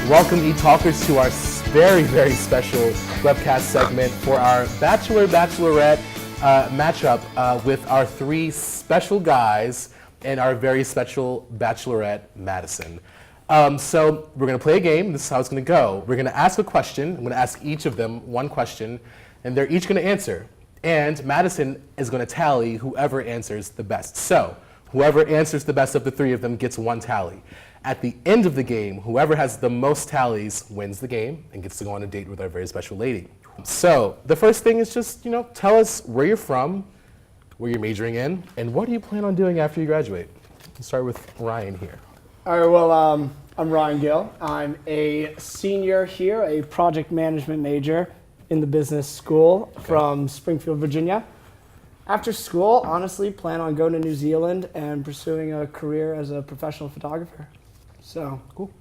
Welcome, ETalkers, to our very, very special webcast segment for our Bachelorette matchup with our three special guys and our very special Bachelorette, Madisson. So we're going to play a game. This is how it's going to go. We're going to ask a question. I'm going to ask each of them one question, and they're each going to answer. And Madisson is going to tally whoever answers the best. So whoever answers the best of the three of them gets one tally. At the end of the game, whoever has the most tallies wins the game and gets to go on a date with our very special lady. So the first thing is just, tell us where you're from, where you're majoring in, and what do you plan on doing after you graduate? Let's start with Ryan here. All right, well, I'm Ryan Gill. I'm a senior here, a project management major in the business school from Springfield, Virginia. After school, honestly, plan on going to New Zealand and pursuing a career as a professional photographer. So, cool.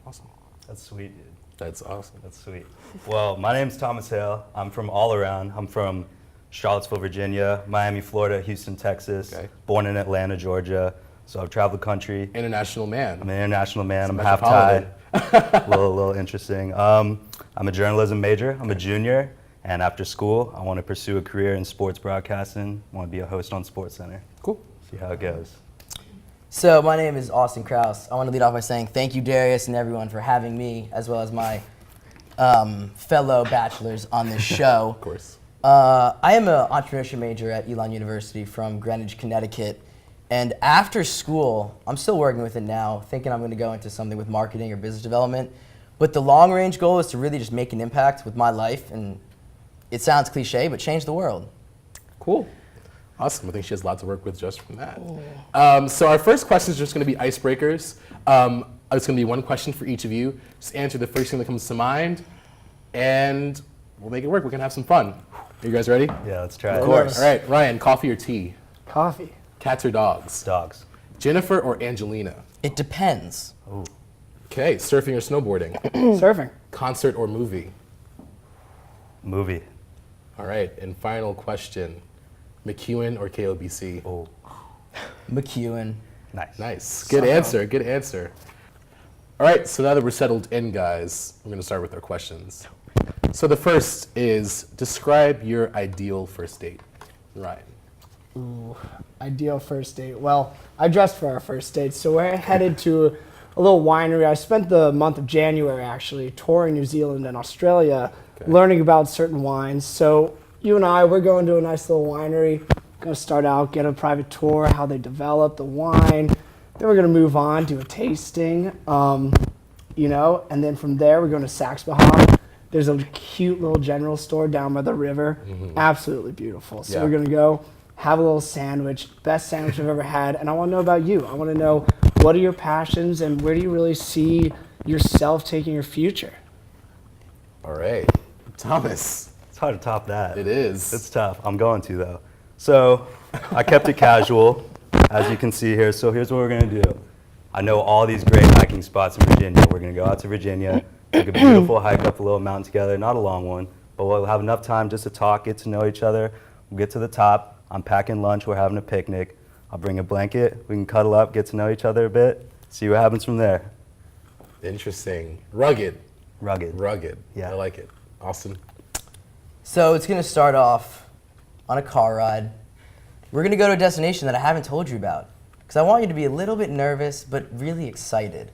Awesome. That's sweet, dude. That's awesome. That's sweet. Well, my name's Thomas Hale. I'm from all around. I'm from Charlottesville, Virginia, Miami, Florida, Houston, Texas, born in Atlanta, Georgia. So I've traveled the country. International man. I'm an international man. I'm Special half Thai. a little interesting. I'm a journalism major. I'm a junior. And after school, I want to pursue a career in sports broadcasting. I want to be a host on SportsCenter. Cool. See how it goes. So my name is Austin Krause. I want to lead off by saying thank you, Darius, and everyone for having me, as well as my fellow bachelors on this show. Of course. I am an entrepreneurship major at Elon University from Greenwich, Connecticut. And after school, I'm still working with it now, thinking I'm going to go into something with marketing or business development. But the long-range goal is to really just make an impact with my life. And it sounds cliche, but change the world. Cool. Awesome. I think she has a lot to work with just from that. So our first question is just going to be icebreakers. It's going to be one question for each of you. Just answer the first thing that comes to mind, and we'll make it work. We're going to have some fun. Are you guys ready? Yeah, let's try it. Of course. All right, Ryan, coffee or tea? coffee. Cats or dogs? Dogs. Jennifer or Angelina? It depends. Ooh. Okay, surfing or snowboarding? Surfing. Concert or movie? Movie. All right, and final question. McEwen or KOBC? Oh. McEwen. Nice. Nice. Good answer. Good answer. All right, so now that we're settled in, guys, we're going to start with our questions. So the first is, describe your ideal first date. Ryan. Ooh, ideal first date. Well, I dressed for our first date, so we're headed to a little winery. I spent the month of January actually touring New Zealand and Australia, learning about certain wines. So you and I, we're going to a nice little winery. Going to start out, get a private tour, how they develop the wine. Then we're going to move on, do a tasting, and then from there we're going to Saxbaha. There's a cute little general store down by the river. Absolutely beautiful. So we're going to go have a little sandwich, best sandwich I've ever had. And I want to know about you. I want to know, what are your passions and where do you really see yourself taking your future? All right. Thomas. It's hard to top that. It is. It's tough. I'm going to, though. So I kept it casual, as you can see here. So here's what we're going to do. I know all these great hiking spots in Virginia. We're going to go out to Virginia, take a beautiful hike up a little mountain together. Not a long one, but we'll have enough time just to talk, get to know each other. We'll get to the top. I'm packing lunch. We're having a picnic. I'll bring a blanket. We can cuddle up, get to know each other a bit, see what happens from there. Interesting. Rugged. Rugged. Rugged. Yeah. I like it. Austin. So it's going to start off on a car ride. We're going to go to a destination that I haven't told you about, because I want you to be a little bit nervous but really excited.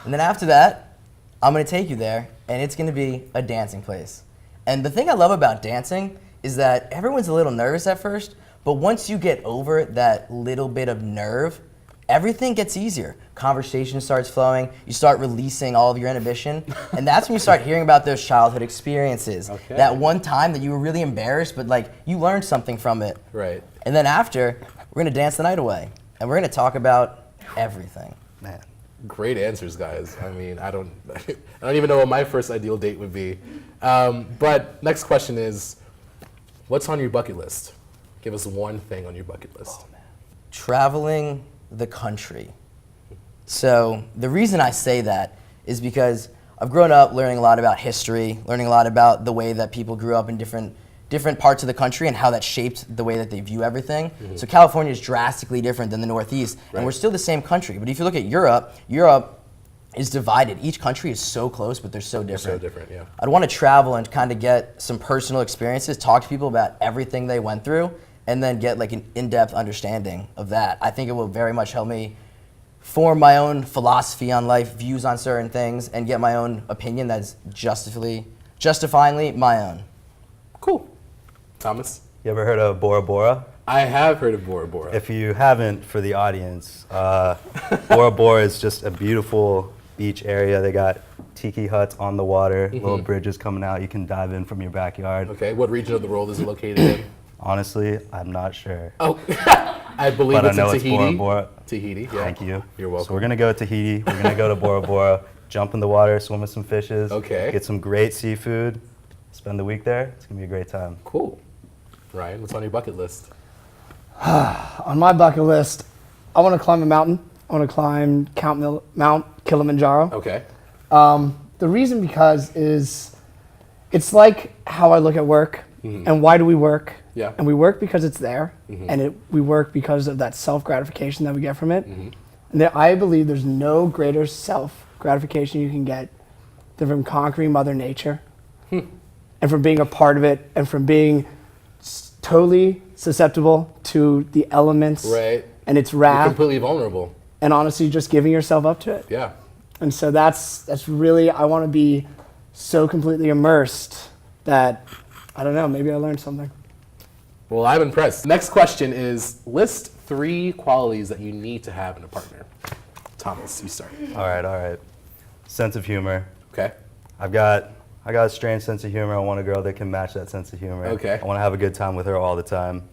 And then after that, I'm going to take you there, and it's going to be a dancing place. And the thing I love about dancing is that everyone's a little nervous at first, but once you get over that little bit of nerve, everything gets easier. Conversation starts flowing, you start releasing all of your inhibition, and that's when you start hearing about those childhood experiences. Okay. That one time that you were really embarrassed, but you learned something from it. Right. And then after, we're gonna dance the night away, and we're gonna talk about everything. Man. Great answers, guys. I mean, I don't even know what my first ideal date would be. But next question is, what's on your bucket list? Give us one thing on your bucket list. Traveling the country. So the reason I say that is because I've grown up learning a lot about history, learning a lot about the way that people grew up in different parts of the country and how that shaped the way that they view everything. So California is drastically different than the Northeast, and we're still the same country. But if you look at Europe is divided. Each country is so close, but they're so different. So different, yeah. I'd want to travel and kind of get some personal experiences, talk to people about everything they went through, and then get like an in-depth understanding of that. I think it will very much help me form my own philosophy on life, views on certain things, and get my own opinion that's justifyingly my own. Cool. Thomas? You ever heard of Bora Bora? I have heard of Bora Bora. If you haven't, for the audience, Bora Bora is just a beautiful beach area. They got tiki huts on the water, little bridges coming out. You can dive in from your backyard. Okay, what region of the world is it located in? Honestly, I'm not sure. Oh, I believe But I it's know in it's Tahiti. Bora Bora. Tahiti, yeah. Thank you. You're welcome. So we're gonna go to Tahiti. We're gonna go to Bora Bora, jump in the water, swim with some fishes. Okay. Get some great seafood. Spend the week there. It's gonna be a great time. Cool. Ryan, what's on your bucket list? On my bucket list, I want to climb a mountain. I want to climb Mount Kilimanjaro. Okay. The reason because is it's like how I look at work and why do we work? Yeah. And we work because it's there and we work because of that self-gratification that we get from it. And I believe there's no greater self-gratification you can get than from conquering Mother Nature and from being a part of it and from being totally susceptible to the elements Right. and its You're wrath completely vulnerable. and honestly just giving yourself up to it. Yeah. And so that's really, I want to be so completely immersed that, I don't know, maybe I learned something. Well, I'm impressed. Next question is, list 3 qualities that you need to have in a partner. Thomas, you start. All right. Sense of humor. Okay. I got a strange sense of humor. I want a girl that can match that sense of humor. Okay. I want to have a good time with her all the time.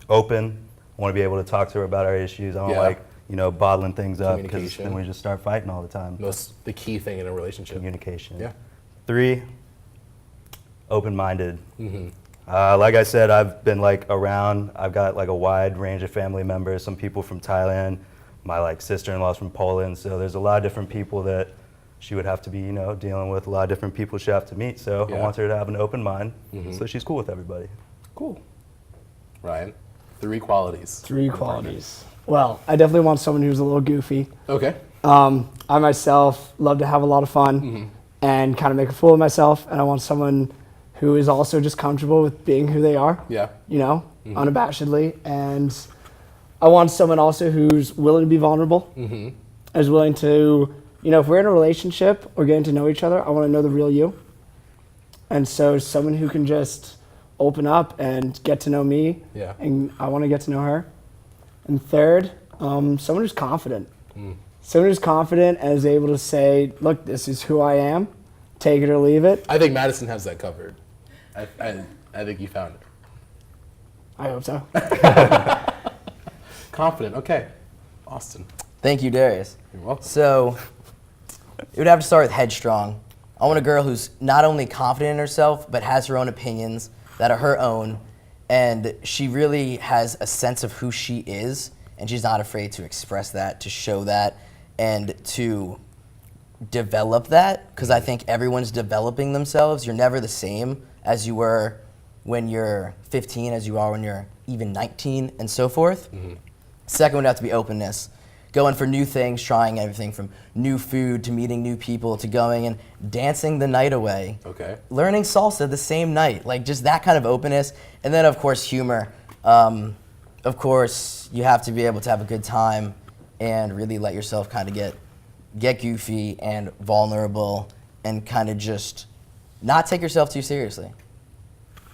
Open. I want to be able to talk to her about our issues. I don't Yeah. like, bottling things up because Communication. then we just start fighting all the time. The key thing in a relationship. Communication. Yeah. 3, open-minded. Like I said, I've been around. I've got a wide range of family members. Some people from Thailand. My sister-in-law's from Poland. So there's a lot of different people that she would have to be, dealing with. A lot of different people she'd have to meet. So Yeah. I want her to have an open mind, so she's cool with everybody. Cool. Ryan, 3 qualities. 3 qualities. Well, I definitely want someone who's a little goofy. Okay. I myself love to have a lot of fun and kind of make a fool of myself. And I want someone who is also just comfortable with being who they are, Yeah. unabashedly. And I want someone also who's willing to be vulnerable, is willing to, if we're in a relationship or getting to know each other, I want to know the real you. And so someone who can just open up and get to know me, Yeah. and I want to get to know her. And third, someone who's confident. Someone who's confident and is able to say, look, this is who I am, take it or leave it. I think Madison has that covered. I think you found it. I hope so. Confident. Okay. Austin. Thank you, Darius. You're welcome. So, it would have to start with headstrong. I want a girl who's not only confident in herself, but has her own opinions that are her own, and she really has a sense of who she is, and she's not afraid to express that, to show that, and to develop that, because I think everyone's developing themselves. You're never the same as you were when you're 15, as you are when you're even 19, and so forth. Second would have to be openness. Going for new things, trying everything from new food to meeting new people to going and dancing the night away. Okay. Learning salsa the same night, just that kind of openness. And then, of course, humor. Of course, you have to be able to have a good time and really let yourself kind of get goofy and vulnerable and kind of just not take yourself too seriously.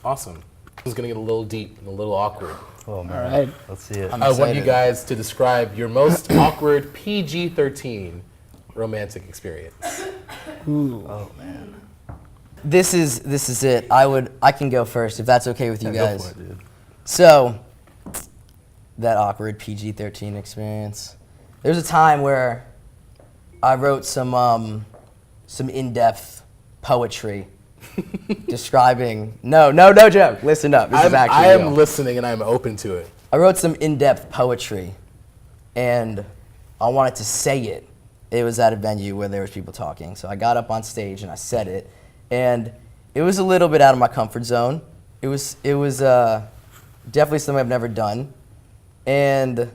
Awesome. This is going to get a little deep and a little awkward. Oh, man. All right. Let's see it. I'm I want you excited. guys to describe your most awkward PG-13 romantic experience. Oh, man. This is it. I can go first if that's okay with you Yeah, guys. go for it, dude. So, that awkward PG-13 experience. There's a time where I wrote some in-depth poetry describing. No joke. Listen up. This is actually I am real. listening and I'm open to it. I wrote some in-depth poetry, and I wanted to say it. It was at a venue where there was people talking, so I got up on stage and I said it, and it was a little bit out of my comfort zone. It was definitely something I've never done, and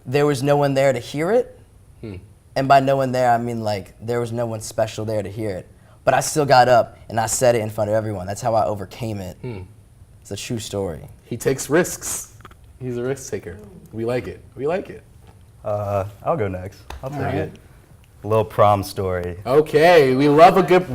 there was no one there to hear it, And by no one there, I mean like there was no one special there to hear it. But I still got up and I said it in front of everyone. That's how I overcame it. It's a true story. He takes risks. He's a risk taker. We like it. We like it. I'll go next. I'll take it. A little prom story. Okay, we love a good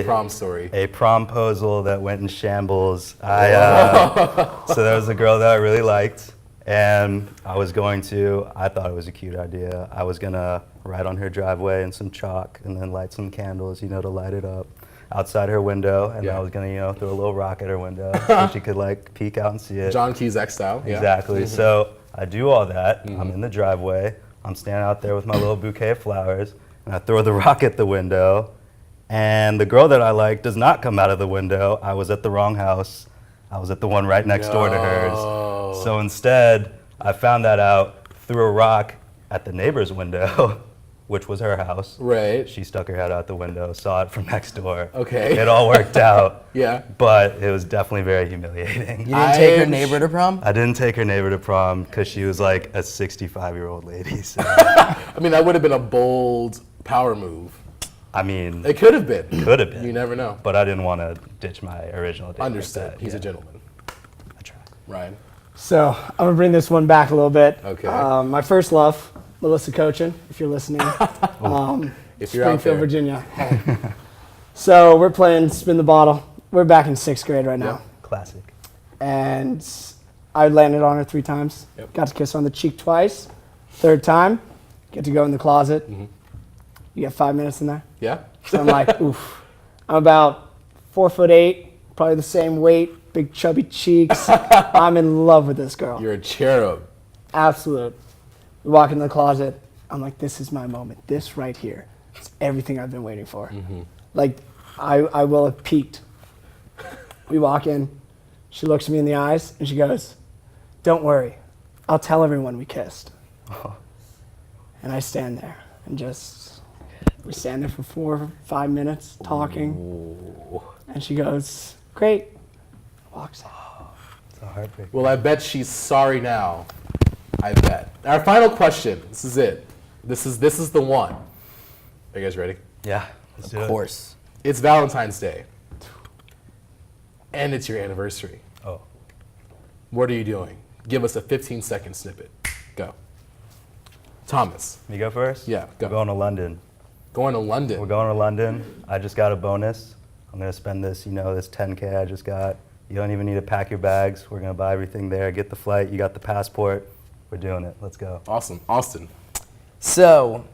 prom story. A promposal that went in shambles. So there was a girl that I really liked, and I thought it was a cute idea. I was gonna write on her driveway in some chalk and then light some candles, to light it up outside her window, and I was gonna, throw a little rock at her window so she could like peek out and see it. John Cusack style. Yeah. Exactly. So I do all that. I'm in the driveway. I'm standing out there with my little bouquet of flowers, and I throw the rock at the window, and the girl that I like does not come out of the window. I was at the wrong house. I was at the one right next door to hers. So instead, I found that out, threw a rock at the neighbor's window, which was her house. Right. She stuck her head out the window, saw it from next door. Okay. It all worked out. Yeah. But it was definitely very humiliating. You didn't take her neighbor to prom? I didn't take her neighbor to prom because she was like a 65-year-old lady. So. I mean, that would have been a bold power move. I mean, It could have been. could have been. You never know. But I didn't want to ditch my original date. Understood. Like that. He's a Yeah. gentleman. I try. Ryan. So I'm gonna bring this one back a little bit. Okay. My first love, Melissa Cochin, if you're listening. If you're out Springfield, there. Virginia. So we're playing Spin the Bottle. We're back in 6th grade right now. Yeah. Classic. And I landed on her 3 times. Yep. Got to kiss her on the cheek twice. 3rd time, get to go in the closet. You get 5 minutes in there. Yeah. So I'm like, oof. I'm about 4'8", probably the same weight, big chubby cheeks. I'm in love with this girl. You're a cherub. Absolute. We walk in the closet. I'm like, this is my moment. This right here. It's everything I've been waiting for. Like, I will have peaked. We walk in. She looks me in the eyes and she goes, don't worry. I'll tell everyone we kissed. And I stand there and we stand there for 4 or 5 minutes talking. And she goes, great. Walks out. It's a heartbreak. Well, I bet she's sorry now. I bet. Our final question. This is it. This is the one. Are you guys ready? Yeah. Let's do Of it. course. It's Valentine's Day. And it's your anniversary. Oh. What are you doing? Give us a 15-second snippet. Go. Thomas. Me go first? Yeah, go. We're going to London. Going to London. We're going to London. I just got a bonus. I'm going to spend this, this 10K I just got. You don't even need to pack your bags. We're going to buy everything there, get the flight. You got the passport. We're doing it. Let's go. Awesome. Austin. So,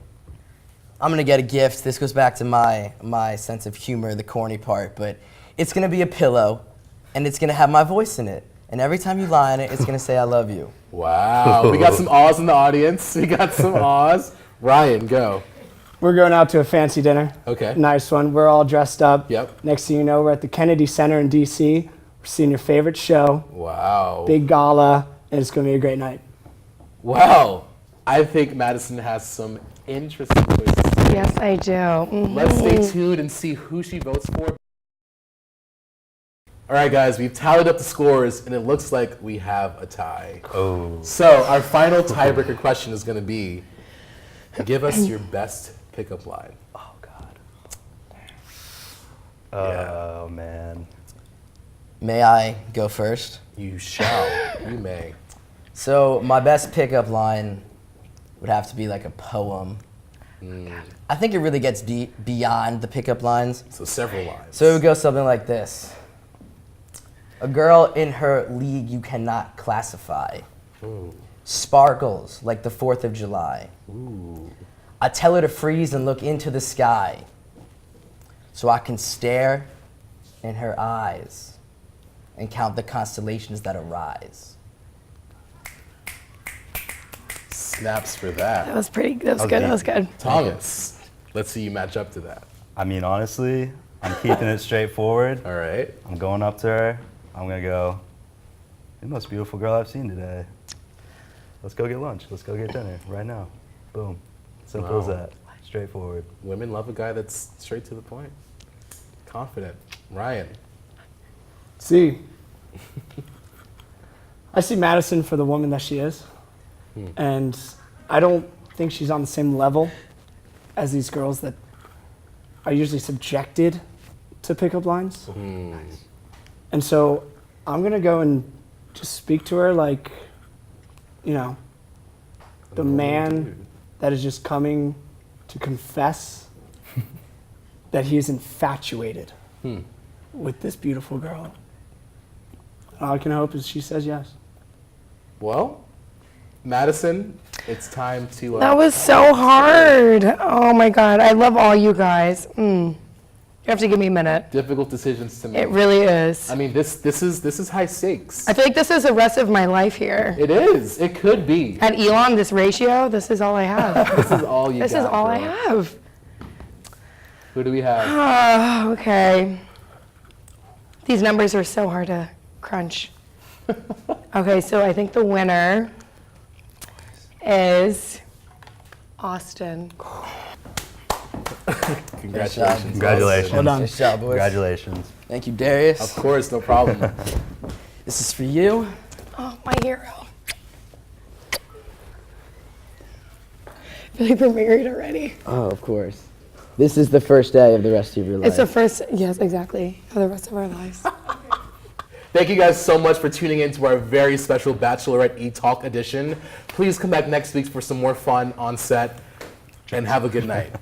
I'm gonna get a gift. This goes back to my sense of humor, the corny part, but it's gonna be a pillow, and it's gonna have my voice in it. And every time you lie on it, it's gonna say I love you. Wow. We got some awes in the audience. We got some awes. Ryan, go. We're going out to a fancy dinner. Okay. Nice one. We're all dressed up. Yep. Next thing you know, we're at the Kennedy Center in D.C. We're seeing your favorite show. Wow. Big gala, and it's going to be a great night. Wow. I think Madison has some interesting choices. Yes, I do. Let's stay tuned and see who she votes for. All right, guys, we've tallied up the scores, and it looks like we have a tie. Oh. So our final tiebreaker question is going to be, give us your best pickup line. Oh, God. Yeah. Oh, man. May I go first? You shall. You may. So my best pickup line would have to be like a poem. I think it really gets deep beyond the pickup lines. So several lines. So it would go something like this. A girl in her league you cannot classify. Sparkles like the 4th of July. I tell her to freeze and look into the sky so I can stare in her eyes and count the constellations that arise. Snaps for that. That was pretty. That was was good. deep. That was good. Thomas, let's see you match up to that. I mean, honestly, I'm keeping it straightforward. All right. I'm going up to her. I'm going to go, you're the most beautiful girl I've seen today. Let's go get lunch. Let's go get dinner right now. Boom. Simple as Wow. that. Straightforward. Women love a guy that's straight to the point. Confident. Ryan. See, I see Madison for the woman that she is. And I don't think she's on the same level as these girls that are usually subjected to pickup lines. And so I'm going to go and just speak to her like, you know, the man that is just coming to confess that he is infatuated with this beautiful girl. All I can hope is she says yes. Well, Madison, it's time to. That was so hard. Oh my God. I love all you guys. You have to give me a minute. Difficult decisions to make. It really is. I mean, this is high stakes. I feel like this is the rest of my life here. It is. It could be. At Elon, this ratio, this is all I have. This is all you This got, is all I girl. have. Who do we have? Okay. These numbers are so hard to crunch. Okay, so I think the winner is Austin. Congratulations. Congratulations. Well done. Nice job, boys. Congratulations. Thank you, Darius. Of course, no problem. This is for you. Oh, my hero. I feel like we're married already. Oh, of course. This is the first day of the rest of your life. It's the first, yes, exactly, for the rest of our lives. Thank you guys so much for tuning in to our very special Bachelorette ETalk edition. Please come back next week for some more fun on set, and have a good night.